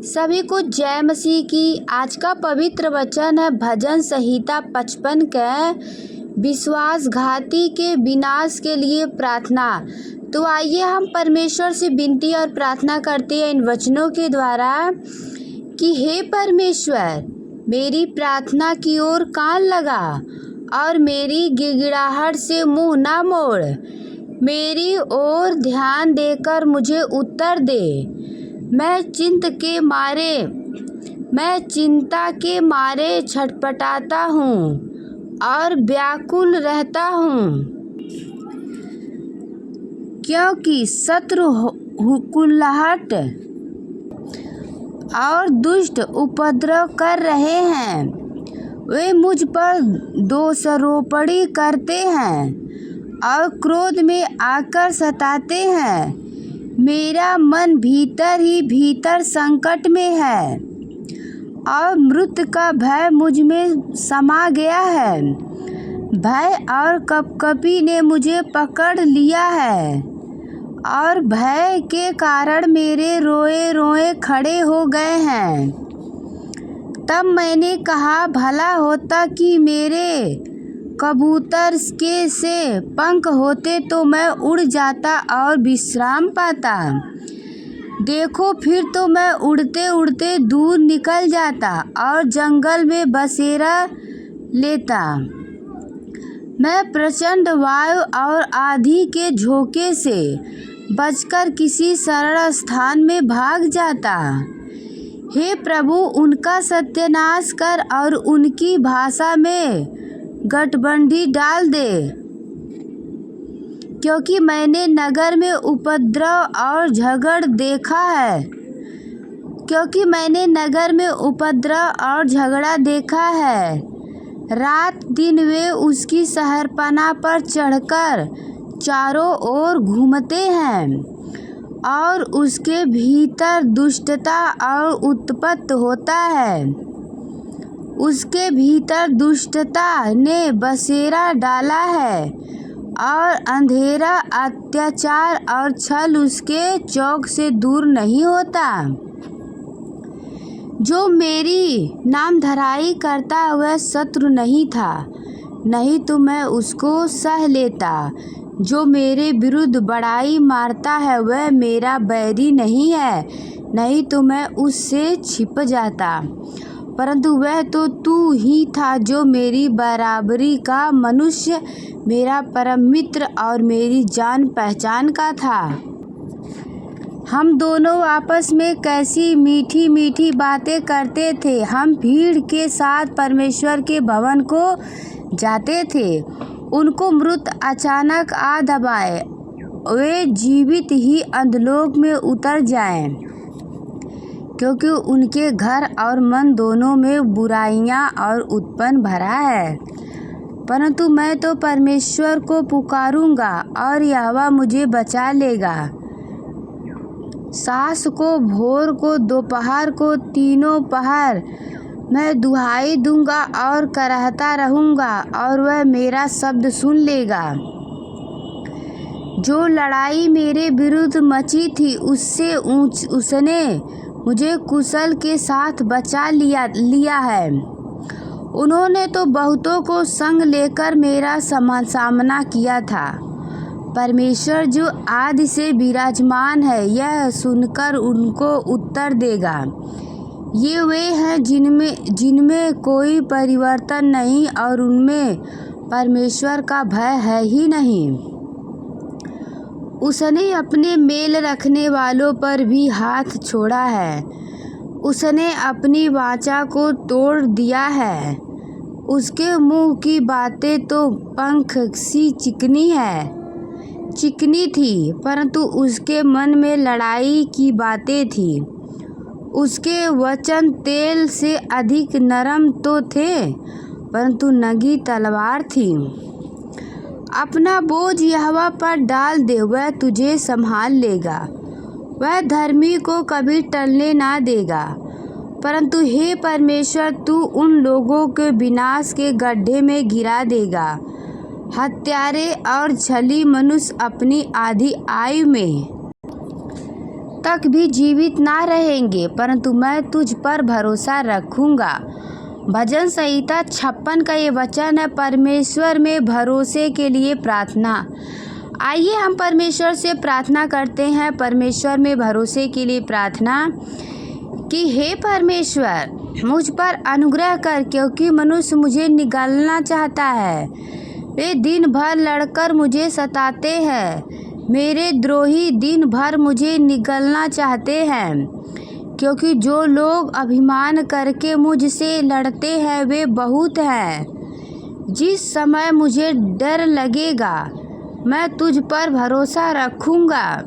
सभी को जय मसीह की। आज का पवित्र वचन है भजन संहिता 55 के विश्वासघाती के विनाश के लिए प्रार्थना। तो आइए हम परमेश्वर से विनती और प्रार्थना करते हैं इन वचनों के द्वारा कि हे परमेश्वर, मेरी प्रार्थना की ओर कान लगा और मेरी गिड़गिड़ाहट से मुंह ना मोड़। मेरी ओर ध्यान देकर मुझे उत्तर दे। मैं चिंता के मारे छटपटाता हूँ और व्याकुल रहता हूँ, क्योंकि शत्रु हुकुलहट और दुष्ट उपद्रव कर रहे हैं। वे मुझ पर दोषारोपण करते हैं और क्रोध में आकर सताते हैं। मेरा मन भीतर ही भीतर संकट में है और मृत्यु का भय मुझ में समा गया है। भय और कँपकँपी ने मुझे पकड़ लिया है और भय के कारण मेरे रोए रोए खड़े हो गए हैं। तब मैंने कहा, भला होता कि मेरे कबूतर के से पंख होते तो मैं उड़ जाता और विश्राम पाता। देखो, फिर तो मैं उड़ते उड़ते दूर निकल जाता और जंगल में बसेरा लेता। मैं प्रचंड वायु और आंधी के झोंके से बचकर किसी सरल स्थान में भाग जाता। हे प्रभु, उनका सत्यानाश कर और उनकी भाषा में गठबंधी डाल दे, क्योंकि मैंने नगर में उपद्रव और झगड़ा देखा है। रात दिन वे उसकी शहरपनाह पर चढ़कर चारों ओर घूमते हैं और उसके भीतर दुष्टता और उत्पत्ति होता है। उसके भीतर दुष्टता ने बसेरा डाला है और अंधेरा, अत्याचार और छल उसके चौक से दूर नहीं होता। जो मेरी नामधराई करता वह शत्रु नहीं था, नहीं तो मैं उसको सह लेता। जो मेरे विरुद्ध बड़ाई मारता है वह मेरा बैरी नहीं है, नहीं तो मैं उससे छिप जाता। परंतु वह तो तू ही था जो मेरी बराबरी का मनुष्य, मेरा परम मित्र और मेरी जान पहचान का था। हम दोनों आपस में कैसी मीठी मीठी बातें करते थे। हम भीड़ के साथ परमेश्वर के भवन को जाते थे। उनको मृत्यु अचानक आ दबाए, वे जीवित ही अधोलोक में उतर जाएं, क्योंकि उनके घर और मन दोनों में बुराइयां और उत्पन्न भरा है। परंतु मैं तो परमेश्वर को पुकारूंगा और यहोवा मुझे बचा लेगा। साँझ को, भोर को, दोपहर को, तीनों पहर मैं दुहाई दूंगा और कराहता रहूंगा और वह मेरा शब्द सुन लेगा। जो लड़ाई मेरे विरुद्ध मची थी उसने मुझे कुशल के साथ बचा लिया है। उन्होंने तो बहुतों को संग लेकर मेरा सामना किया था। परमेश्वर जो आदि से विराजमान है, यह सुनकर उनको उत्तर देगा। ये वे हैं जिनमें कोई परिवर्तन नहीं और उनमें परमेश्वर का भय है ही नहीं। उसने अपने मेल रखने वालों पर भी हाथ छोड़ा है। उसने अपनी वाचा को तोड़ दिया है। उसके मुंह की बातें तो पंख सी चिकनी थी, परंतु उसके मन में लड़ाई की बातें थी। उसके वचन तेल से अधिक नरम तो थे, परंतु नगी तलवार थी। अपना बोझ यहोवा पर डाल दे, वह तुझे संभाल लेगा। वह धर्मी को कभी टलने ना देगा। परंतु हे परमेश्वर, तू उन लोगों के विनाश के गड्ढे में गिरा देगा। हत्यारे और छली मनुष्य अपनी आधी आयु में तक भी जीवित ना रहेंगे, परंतु मैं तुझ पर भरोसा रखूँगा। भजन संहिता 56 का ये वचन है, परमेश्वर में भरोसे के लिए प्रार्थना। आइए हम परमेश्वर से प्रार्थना करते हैं, परमेश्वर में भरोसे के लिए प्रार्थना कि हे परमेश्वर, मुझ पर अनुग्रह कर, क्योंकि मनुष्य मुझे निगलना चाहता है। वे दिन भर लड़कर मुझे सताते हैं, मेरे द्रोही दिन भर मुझे निगलना चाहते हैं, क्योंकि जो लोग अभिमान करके मुझसे लड़ते हैं वे बहुत हैं। जिस समय मुझे डर लगेगा मैं तुझ पर भरोसा रखूँगा।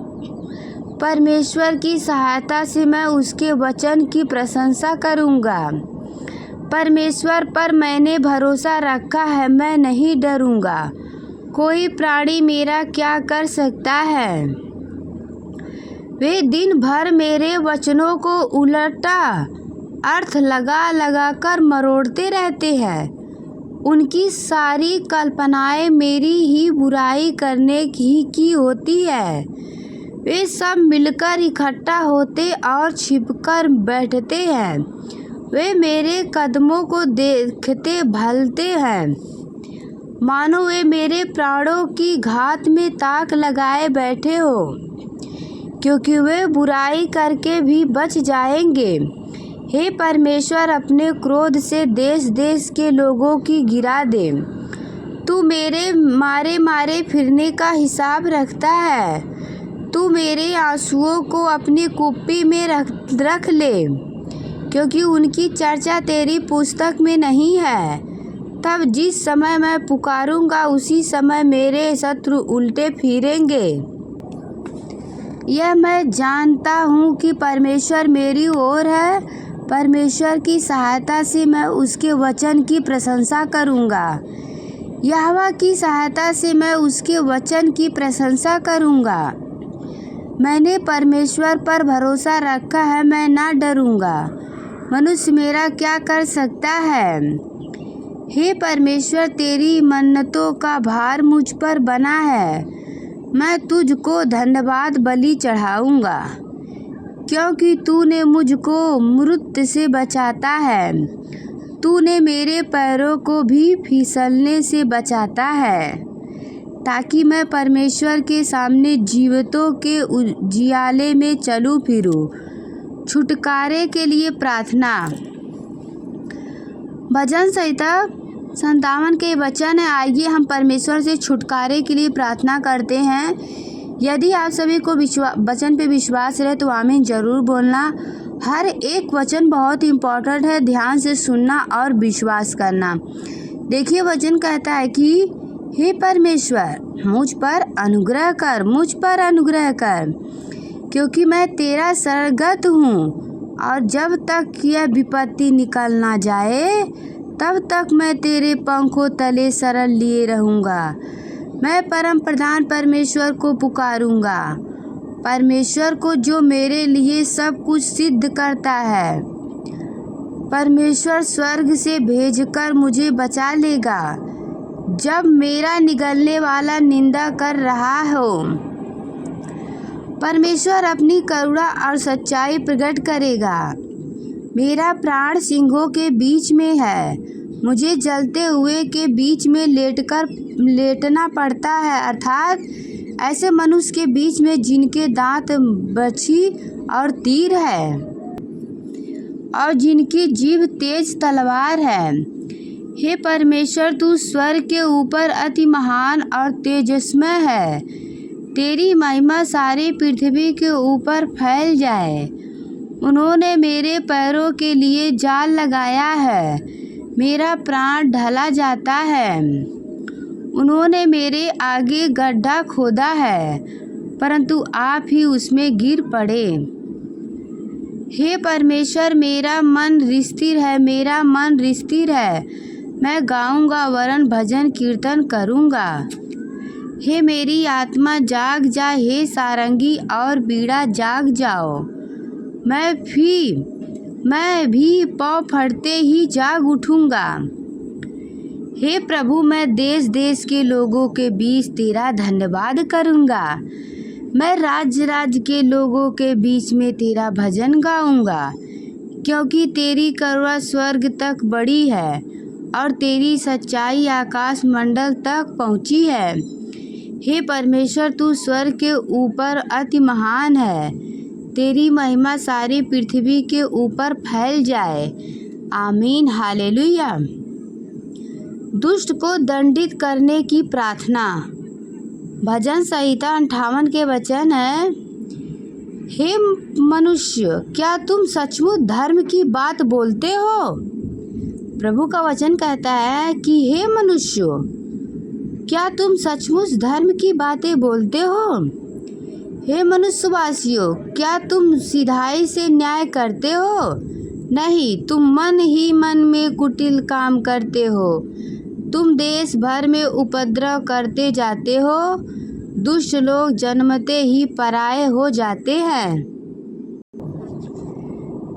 परमेश्वर की सहायता से मैं उसके वचन की प्रशंसा करूँगा। परमेश्वर पर मैंने भरोसा रखा है, मैं नहीं डरूँगा। कोई प्राणी मेरा क्या कर सकता है? वे दिन भर मेरे वचनों को उलटा अर्थ लगा लगा कर मरोड़ते रहते हैं। उनकी सारी कल्पनाएं मेरी ही बुराई करने की होती है। वे सब मिलकर इकट्ठा होते और छिपकर बैठते हैं। वे मेरे कदमों को देखते भलते हैं, मानो वे मेरे प्राणों की घात में ताक लगाए बैठे हो, क्योंकि वे बुराई करके भी बच जाएंगे। हे परमेश्वर, अपने क्रोध से देश देश के लोगों की गिरा दे। तू मेरे मारे मारे फिरने का हिसाब रखता है। तू मेरे आंसुओं को अपनी कुप्पी में रख ले, क्योंकि उनकी चर्चा तेरी पुस्तक में नहीं है। तब जिस समय मैं पुकारूंगा उसी समय मेरे शत्रु उल्टे फिरेंगे। यह मैं जानता हूँ कि परमेश्वर मेरी ओर है। परमेश्वर की सहायता से मैं उसके वचन की प्रशंसा करूँगा। यहोवा की सहायता से मैं उसके वचन की प्रशंसा करूँगा। मैंने परमेश्वर पर भरोसा रखा है, मैं ना डरूँगा। मनुष्य मेरा क्या कर सकता है? हे परमेश्वर, तेरी मन्नतों का भार मुझ पर बना है। मैं तुझको धन्यवाद बलि चढ़ाऊँगा, क्योंकि तूने मुझको मृत्यु से बचाता है। तूने मेरे पैरों को भी फिसलने से बचाता है, ताकि मैं परमेश्वर के सामने जीवितों के उजियाले में चलूं फिरूं। छुटकारे के लिए प्रार्थना। भजन संहिता 57 के वचन है। आइए हम परमेश्वर से छुटकारे के लिए प्रार्थना करते हैं। यदि आप सभी को वचन पे विश्वास रहे तो आमीन जरूर बोलना। हर एक वचन बहुत इम्पोर्टेंट है, ध्यान से सुनना और विश्वास करना। देखिए वचन कहता है कि हे परमेश्वर, मुझ पर अनुग्रह कर, मुझ पर अनुग्रह कर, क्योंकि मैं तेरा शरणगत हूँ, और जब तक यह विपत्ति निकल ना जाए तब तक मैं तेरे पंखों तले शरण लिए रहूँगा। मैं परम प्रधान परमेश्वर को पुकारूँगा, परमेश्वर को जो मेरे लिए सब कुछ सिद्ध करता है। परमेश्वर स्वर्ग से भेजकर मुझे बचा लेगा जब मेरा निगलने वाला निंदा कर रहा हो। परमेश्वर अपनी करुणा और सच्चाई प्रकट करेगा। मेरा प्राण सिंहों के बीच में है, मुझे जलते हुए के बीच में लेटना पड़ता है, अर्थात ऐसे मनुष्य के बीच में जिनके दांत बछी और तीर है और जिनकी जीभ तेज तलवार है। हे परमेश्वर, तू स्वर्ग के ऊपर अति महान और तेजस्मय है। तेरी महिमा सारी पृथ्वी के ऊपर फैल जाए। उन्होंने मेरे पैरों के लिए जाल लगाया है, मेरा प्राण ढला जाता है। उन्होंने मेरे आगे गड्ढा खोदा है, परंतु आप ही उसमें गिर पड़े। हे परमेश्वर, मेरा मन स्थिर है, मेरा मन स्थिर है। मैं गाऊंगा वरन भजन कीर्तन करूंगा। हे मेरी आत्मा जाग जा, हे सारंगी और बीड़ा जाग जाओ। मैं भी पाँव फटते ही जाग उठूंगा। हे प्रभु, मैं देश देश के लोगों के बीच तेरा धन्यवाद करूंगा। मैं राज्य के लोगों के बीच में तेरा भजन गाऊंगा, क्योंकि तेरी करुणा स्वर्ग तक बढ़ी है और तेरी सच्चाई आकाश मंडल तक पहुंची है। हे परमेश्वर, तू स्वर्ग के ऊपर अति महान है। तेरी महिमा सारी पृथ्वी के ऊपर फैल जाए। आमीन। हालेलुया। दुष्ट को दंडित करने की प्रार्थना। भजन संहिता 58 के वचन है, हे मनुष्य, क्या तुम सचमुच धर्म की बात बोलते हो? प्रभु का वचन कहता है कि हे मनुष्य, क्या तुम सचमुच धर्म की बातें बोलते हो? हे मनुष्यवासियों, क्या तुम सिधाई से न्याय करते हो? नहीं, तुम मन ही मन में कुटिल काम करते हो। तुम देश भर में उपद्रव करते जाते हो। दुष्ट लोग जन्मते ही पराये हो जाते हैं।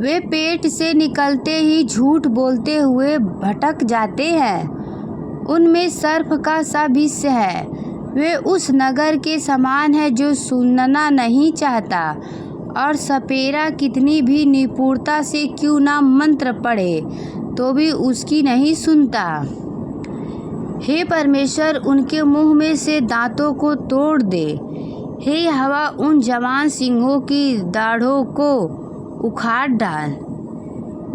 वे पेट से निकलते ही झूठ बोलते हुए भटक जाते हैं। उनमें सर्प का सा विष है। वे उस नगर के समान है जो सुनना नहीं चाहता और सपेरा कितनी भी निपुणता से क्यों ना मंत्र पढ़े तो भी उसकी नहीं सुनता। हे परमेश्वर, उनके मुंह में से दांतों को तोड़ दे। हे हवा, उन जवान सिंहों की दाढ़ों को उखाड़ डाल।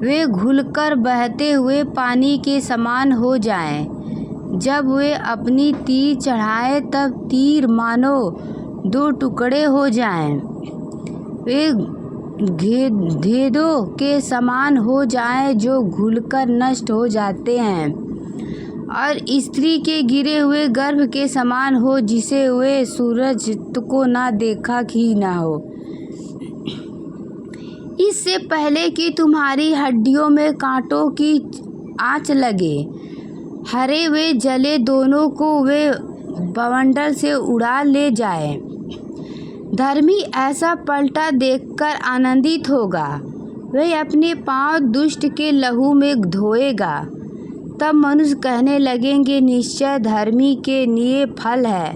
वे घुलकर बहते हुए पानी के समान हो जाएं। जब वे अपनी तीर चढ़ाए तब तीर मानो 2 टुकड़े हो जाएं। वे घेदों के समान हो जाएं जो घुलकर नष्ट हो जाते हैं, और स्त्री के गिरे हुए गर्भ के समान हो जिसे वे सूरज को ना देखा ही ना हो। इससे पहले कि तुम्हारी हड्डियों में कांटों की आंच लगे, हरे वे जले दोनों को वे बवंडर से उड़ा ले जाए। धर्मी ऐसा पलटा देखकर आनंदित होगा। वे अपने पांव दुष्ट के लहू में धोएगा। तब मनुष्य कहने लगेंगे, निश्चय धर्मी के लिए फल है।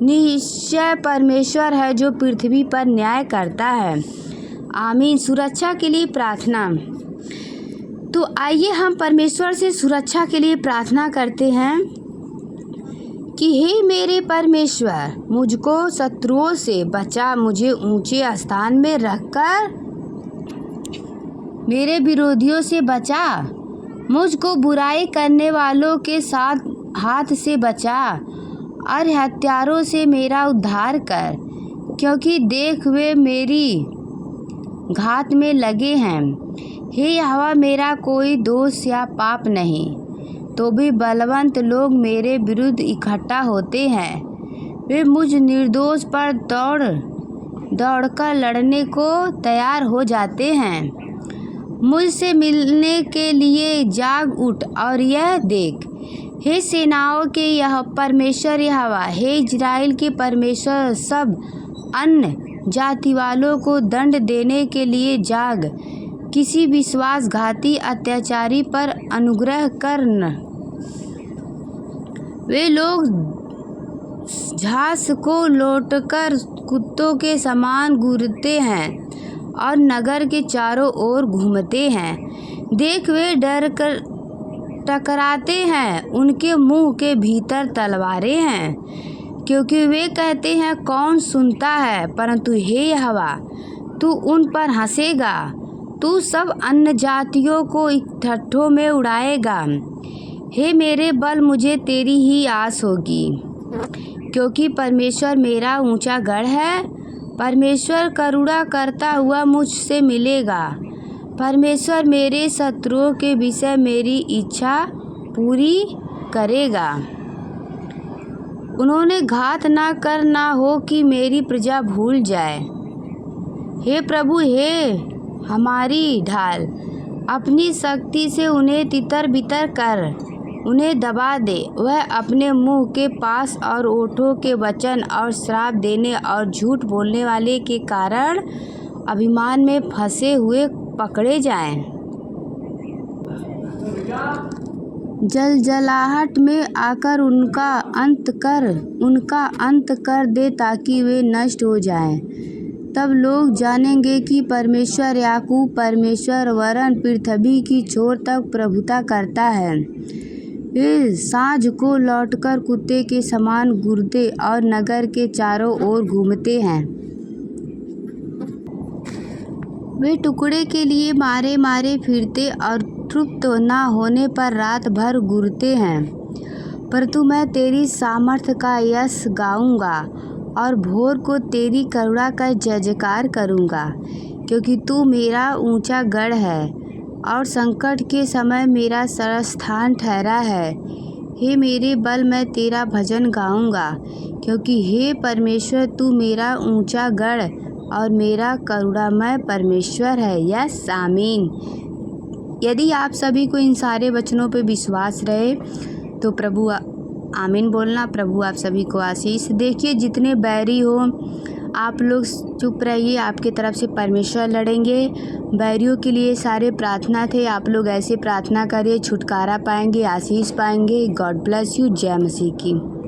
निश्चय परमेश्वर है जो पृथ्वी पर न्याय करता है। आमीन। सुरक्षा के लिए प्रार्थना। तो आइए हम परमेश्वर से सुरक्षा के लिए प्रार्थना करते हैं कि हे मेरे परमेश्वर, मुझको शत्रुओं से बचा, मुझे ऊंचे स्थान में रखकर मेरे विरोधियों से बचा। मुझको बुराई करने वालों के साथ हाथ से बचा और हत्यारों से मेरा उद्धार कर, क्योंकि देख वे मेरी घात में लगे हैं। हे यहोवा, मेरा कोई दोष या पाप नहीं, तो भी बलवंत लोग मेरे विरुद्ध इकट्ठा होते हैं। वे मुझ निर्दोष पर दौड़कर लड़ने को तैयार हो जाते हैं। मुझसे मिलने के लिए जाग उठ और यह देख। हे सेनाओं के यह परमेश्वर यहोवा, हे इजराइल के परमेश्वर, सब अन्य जाति वालों को दंड देने के लिए जाग। किसी विश्वासघाती अत्याचारी पर अनुग्रह करना। वे लोग घास को लौटकर कुत्तों के समान घूरते हैं और नगर के चारों ओर घूमते हैं। देख, वे डर कर टकराते हैं। उनके मुंह के भीतर तलवारें हैं, क्योंकि वे कहते हैं, कौन सुनता है? परंतु हे यहोवा, तू उन पर हंसेगा। तू सब अन्य जातियों को इकट्ठों में उड़ाएगा। हे मेरे बल, मुझे तेरी ही आस होगी, क्योंकि परमेश्वर मेरा ऊंचा गढ़ है। परमेश्वर करुणा करता हुआ मुझसे मिलेगा। परमेश्वर मेरे शत्रुओं के विषय मेरी इच्छा पूरी करेगा। उन्होंने घात ना कर ना हो कि मेरी प्रजा भूल जाए। हे प्रभु, हे हमारी ढाल, अपनी शक्ति से उन्हें तितर बितर कर उन्हें दबा दे। वह अपने मुंह के पास और ओठों के वचन और श्राप देने और झूठ बोलने वाले के कारण अभिमान में फंसे हुए पकड़े जाएं। जलजलाहट में आकर उनका अंत कर दे ताकि वे नष्ट हो जाएं। तब लोग जानेंगे कि परमेश्वर याकूब परमेश्वर वरन पृथ्वी की छोर तक प्रभुता करता है। वे साँझ को लौटकर कुत्ते के समान घूरते और नगर के चारों ओर घूमते हैं। वे टुकड़े के लिए मारे मारे फिरते और तृप्त न होने पर रात भर घूरते हैं। परंतु मैं तेरी सामर्थ्य का यश गाऊंगा और भोर को तेरी करुणा का जय जयकार करूंगा, क्योंकि तू मेरा ऊंचा गढ़ है और संकट के समय मेरा सरस्थान ठहरा है। हे मेरे बल, मैं तेरा भजन गाऊंगा, क्योंकि हे परमेश्वर तू मेरा ऊंचा गढ़ और मेरा करुणामय परमेश्वर है। यस, आमीन। यदि आप सभी को इन सारे वचनों पे विश्वास रहे तो प्रभु आमीन बोलना। प्रभु आप सभी को आशीष। देखिए, जितने बैरी हो आप लोग चुप रहिए, आपके तरफ से परमेश्वर लड़ेंगे। बैरियों के लिए सारे प्रार्थना थे, आप लोग ऐसे प्रार्थना करिए, छुटकारा पाएंगे, आशीष पाएंगे। God bless you. जय मसीह की।